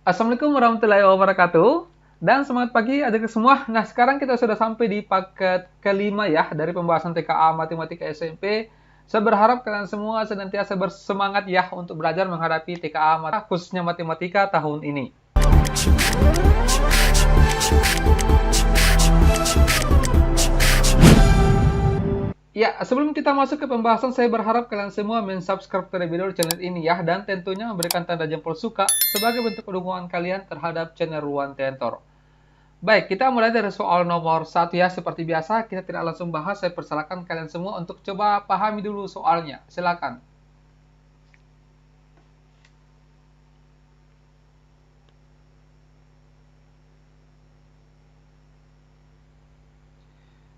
Assalamualaikum warahmatullahi wabarakatuh. Dan semangat pagi adik-adik semua. Nah, sekarang kita sudah sampai di paket kelima ya dari pembahasan TKA Matematika SMP. Saya berharap kalian semua senantiasa bersemangat ya untuk belajar menghadapi TKA khususnya Matematika tahun ini. Ya, sebelum kita masuk ke pembahasan, saya berharap kalian semua mensubscribe terlebih dahulu channel ini ya, dan tentunya memberikan tanda jempol suka sebagai bentuk dukungan kalian terhadap channel Ruan Tentor. Baik, kita mulai dari soal nomor 1 ya. Seperti biasa, kita tidak langsung bahas. Saya persilakan kalian semua untuk coba pahami dulu soalnya. Silakan.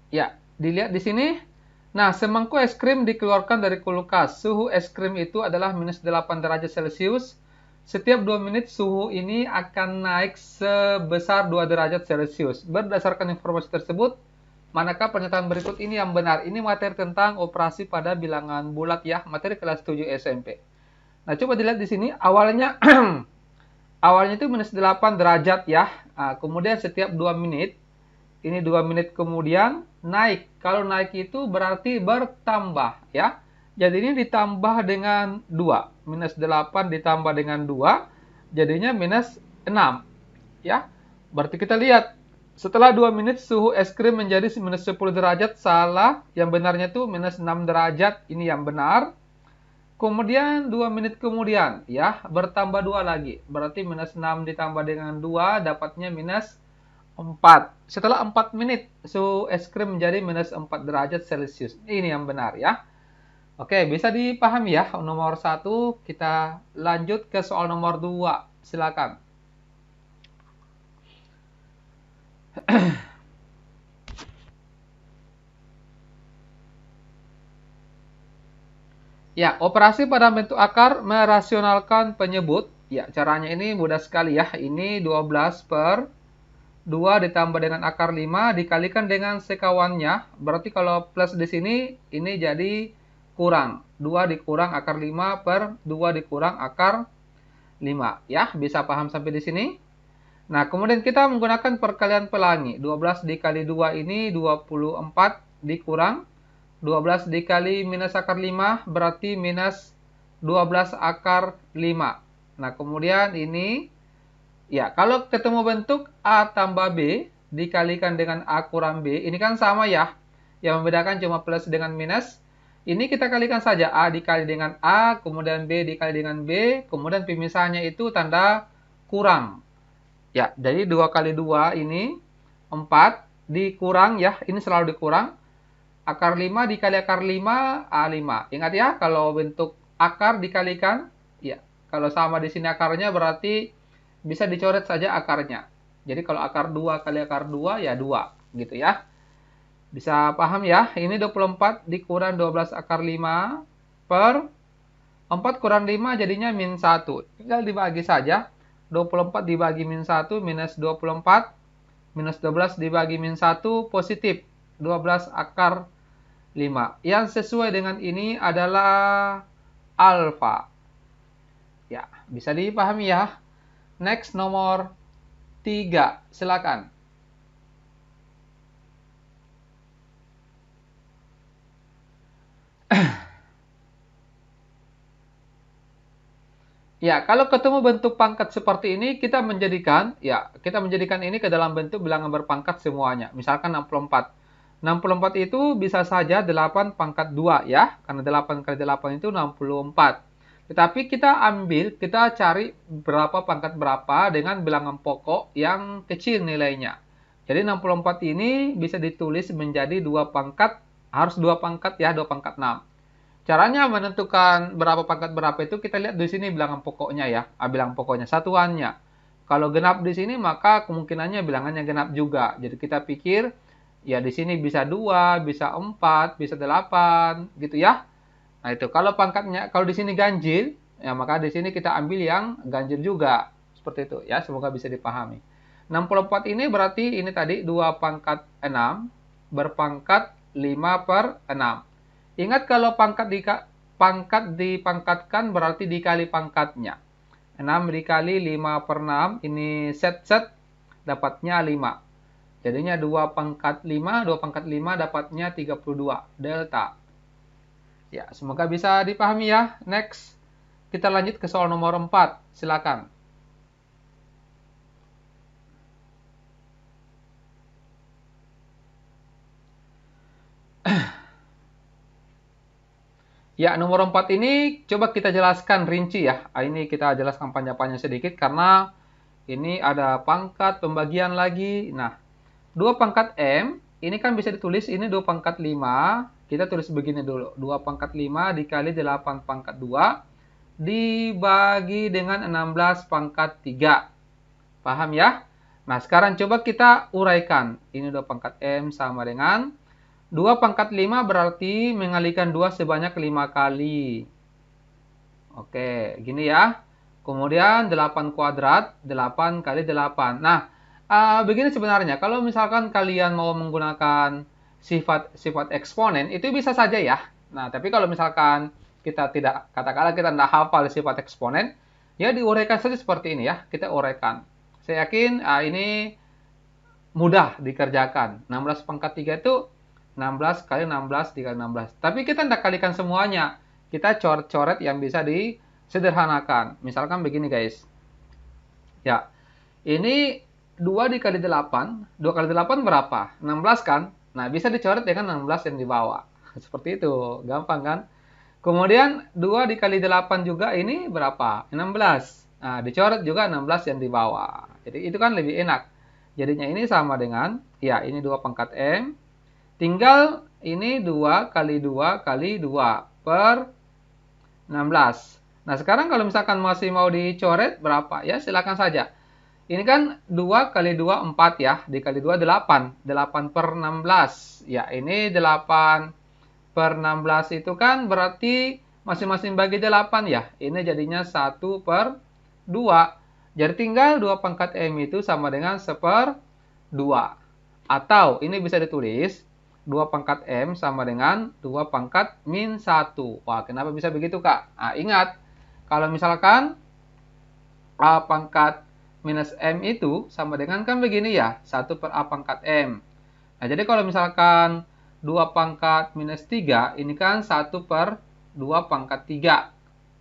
Ya, dilihat di sini. Nah, semangkuk es krim dikeluarkan dari kulkas. Suhu es krim itu adalah minus 8 derajat Celcius. Setiap 2 menit suhu ini akan naik sebesar 2 derajat Celcius. Berdasarkan informasi tersebut, manakah pernyataan berikut ini yang benar? Ini materi tentang operasi pada bilangan bulat ya, materi kelas 7 SMP. Nah, coba dilihat di sini. Awalnya awalnya itu minus 8 derajat ya. Nah, kemudian setiap 2 menit, ini 2 menit kemudian naik. Kalau naik itu berarti bertambah ya. Jadi ini ditambah dengan 2. Minus 8 ditambah dengan 2, jadinya minus 6 ya. Berarti kita lihat, setelah 2 menit suhu es krim menjadi minus 10 derajat, salah. Yang benarnya itu minus 6 derajat, ini yang benar. Kemudian 2 menit kemudian ya, bertambah 2 lagi. Berarti minus 6 ditambah dengan 2 dapatnya minus 4. Setelah 4 menit suhu es krim menjadi minus 4 derajat Celcius. Ini yang benar ya. Oke, bisa dipahami ya nomor 1. Kita lanjut ke soal nomor 2. Silakan. Ya, operasi pada bentuk akar merasionalkan penyebut. Ya, caranya ini mudah sekali ya. Ini 12 per 2 ditambah dengan akar 5 dikalikan dengan sekawannya. Berarti kalau plus di sini, ini jadi kurang. 2 dikurang akar 5 per 2 dikurang akar 5. Ya, bisa paham sampai di sini? Nah, kemudian kita menggunakan perkalian pelangi. 12 dikali 2 ini 24 dikurang 12 dikali minus akar 5 berarti minus 12 akar 5. Nah, kemudian ini, ya, kalau ketemu bentuk A tambah B dikalikan dengan A kurang B, ini kan sama ya. Yang membedakan cuma plus dengan minus. Ini kita kalikan saja A dikali dengan A, kemudian B dikali dengan B, kemudian pemisahnya itu tanda kurang. Ya, jadi 2 kali 2 ini 4 dikurang ya, ini selalu dikurang. Akar 5 dikali akar 5, A5. Ingat ya, kalau bentuk akar dikalikan, ya, kalau sama di sini akarnya berarti bisa dicoret saja akarnya. Jadi kalau akar 2 kali akar 2, ya 2. Gitu ya. Bisa paham ya? Ini 24 dikurang 12 akar 5 per 4 kurang 5 jadinya min 1. Tinggal dibagi saja. 24 dibagi min 1 minus 24. Minus 12 dibagi min 1 positif 12 akar 5. Yang sesuai dengan ini adalah alfa. Ya, bisa dipahami ya. Next nomor 3. Silakan. Ya, kalau ketemu bentuk pangkat seperti ini, kita menjadikan ini ke dalam bentuk bilangan berpangkat semuanya. Misalkan 64. 64 itu bisa saja 8 pangkat 2 ya, karena 8 kali 8 itu 64. Tetapi kita cari berapa pangkat berapa dengan bilangan pokok yang kecil nilainya. Jadi 64 ini bisa ditulis menjadi 2 pangkat, harus 2 pangkat ya, 2 pangkat 6. Caranya menentukan berapa pangkat berapa itu kita lihat di sini bilangan pokoknya ya, bilangan pokoknya satuannya. Kalau genap di sini maka kemungkinannya bilangannya genap juga. Jadi kita pikir ya di sini bisa 2, bisa 4, bisa 8 gitu ya. Nah, itu kalau pangkatnya kalau di sini ganjil, ya maka di sini kita ambil yang ganjil juga. Seperti itu ya, semoga bisa dipahami. 64 ini berarti ini tadi 2 pangkat 6 berpangkat 5 per 6. Ingat kalau pangkat dipangkatkan berarti dikali pangkatnya. 6 dikali 5 per 6, ini set dapatnya 5. Jadinya 2 pangkat 5, 2 pangkat 5 dapatnya 32, delta. Ya, semoga bisa dipahami ya. Next, kita lanjut ke soal nomor 4. Silakan. Ya, nomor 4 ini coba kita jelaskan rinci ya. Ini kita jelaskan panjang-panjang sedikit karena ini ada pangkat pembagian lagi. Nah, 2 pangkat M, ini kan bisa ditulis ini 2 pangkat 5. Kita tulis begini dulu. 2 pangkat 5 dikali 8 pangkat 2 dibagi dengan 16 pangkat 3. Paham ya? Nah, sekarang coba kita uraikan. Ini 2 pangkat M sama dengan 2 pangkat 5 berarti mengalikan 2 sebanyak 5 kali. Oke, gini ya. Kemudian 8 kuadrat, 8 kali 8. Nah, begini sebenarnya. Kalau misalkan kalian mau menggunakan sifat eksponen, itu bisa saja ya. Nah, tapi kalau misalkan kita tidak, katakanlah kita tidak hafal sifat eksponen, ya diuraikan saja seperti ini ya. Kita uraikan. Saya yakin ini mudah dikerjakan. 16 pangkat 3 itu 16 kali 16 dikali 16. Tapi kita tidak kalikan semuanya. Kita coret-coret yang bisa disederhanakan. Misalkan begini guys. Ya, ini 2 dikali 8. 2 kali 8 berapa? 16 kan? Nah, bisa dicoret dengan 16 yang di bawah. Seperti itu. Gampang kan? Kemudian 2 dikali 8 juga ini berapa? 16. Nah, dicoret juga 16 yang di bawah. Jadi itu kan lebih enak. Jadinya ini sama dengan, ya ini 2 pangkat M. Tinggal ini 2 kali 2 kali 2 per 16. Nah, sekarang kalau misalkan masih mau dicoret berapa? Ya, silakan saja. Ini kan 2 kali 2, 4 ya. Dikali 2, 8. 8 per 16. Ya, ini 8 per 16 itu kan berarti masing-masing bagi 8 ya. Ini jadinya 1 per 2. Jadi tinggal 2 pangkat M itu sama dengan 1/2. Atau ini bisa ditulis 2 pangkat M sama dengan 2 pangkat min 1. Wah, kenapa bisa begitu, Kak? Nah, ingat, kalau misalkan A pangkat minus M itu sama dengan kan begini ya, 1 per A pangkat M. Nah, jadi kalau misalkan 2 pangkat minus 3, ini kan 1 per 2 pangkat 3.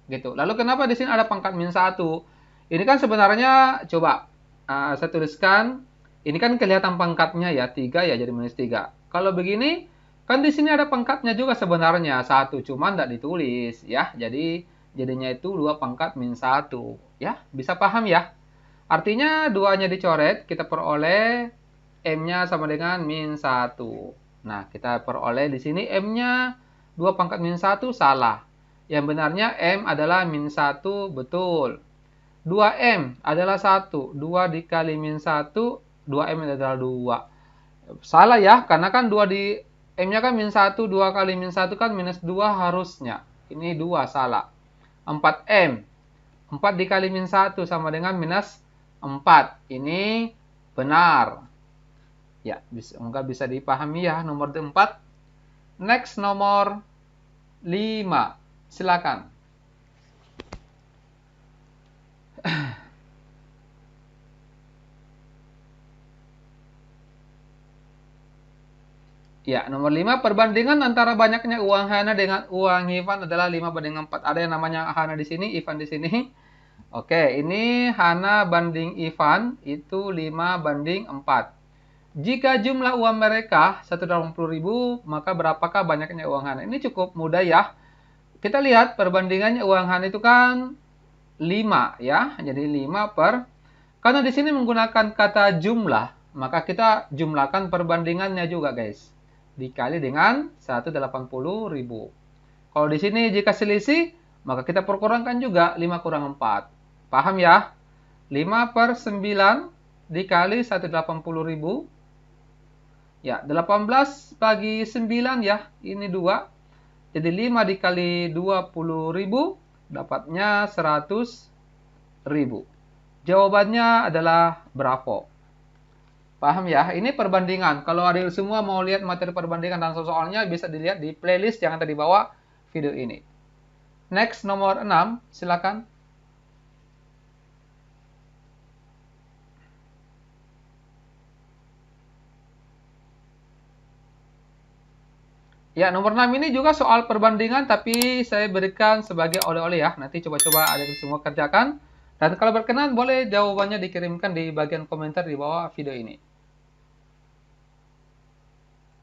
Gitu. Lalu kenapa di sini ada pangkat min 1? Ini kan sebenarnya, coba saya tuliskan, ini kan kelihatan pangkatnya ya, 3 ya, jadi minus 3. Kalau begini, kan di sini ada pangkatnya juga sebenarnya, 1, cuma tidak ditulis ya. Jadi jadinya itu 2 pangkat min 1. Ya, bisa paham ya? Artinya 2-nya dicoret, kita peroleh M-nya sama dengan min 1. Nah, kita peroleh di sini M-nya 2 pangkat min 1 salah. Yang benarnya M adalah min 1, betul. 2M adalah 1. 2 dikali min 1, 2M adalah 2. Salah ya, karena kan 2 di M-nya kan min 1, 2 kali min 1 kan minus 2 harusnya. Ini 2, salah. 4M. 4 dikali min 1 sama dengan minus 4. Ini benar. Ya, semoga bisa dipahami ya nomor 4. Next, nomor 5. Silakan. Ya, nomor 5, perbandingan antara banyaknya uang Hana dengan uang Ivan adalah 5/4. Ada yang namanya Hana di sini, Ivan di sini. Oke, ini Hana banding Ivan itu 5/4. Jika jumlah uang mereka 180.000, maka berapakah banyaknya uang Hana? Ini cukup mudah ya. Kita lihat perbandingannya uang Hana itu kan 5 ya. Jadi 5 per, karena di sini menggunakan kata jumlah, maka kita jumlahkan perbandingannya juga guys. Dikali dengan 180.000. Kalau di sini jika selisih, maka kita perkurangkan juga 5 kurang 4. Paham ya? 5 per 9 dikali 180.000. Ya, 18 bagi 9 ya. Ini 2. Jadi 5 dikali 20.000 dapatnya 100.000. Jawabannya adalah bravo. Paham ya? Ini perbandingan. Kalau adik semua mau lihat materi perbandingan dan soal-soalnya, bisa dilihat di playlist yang ada di bawah video ini. Next, nomor 6. Silakan. Ya, nomor 6 ini juga soal perbandingan, tapi saya berikan sebagai oleh-oleh ya. Nanti coba-coba adik semua kerjakan. Dan kalau berkenan, boleh jawabannya dikirimkan di bagian komentar di bawah video ini.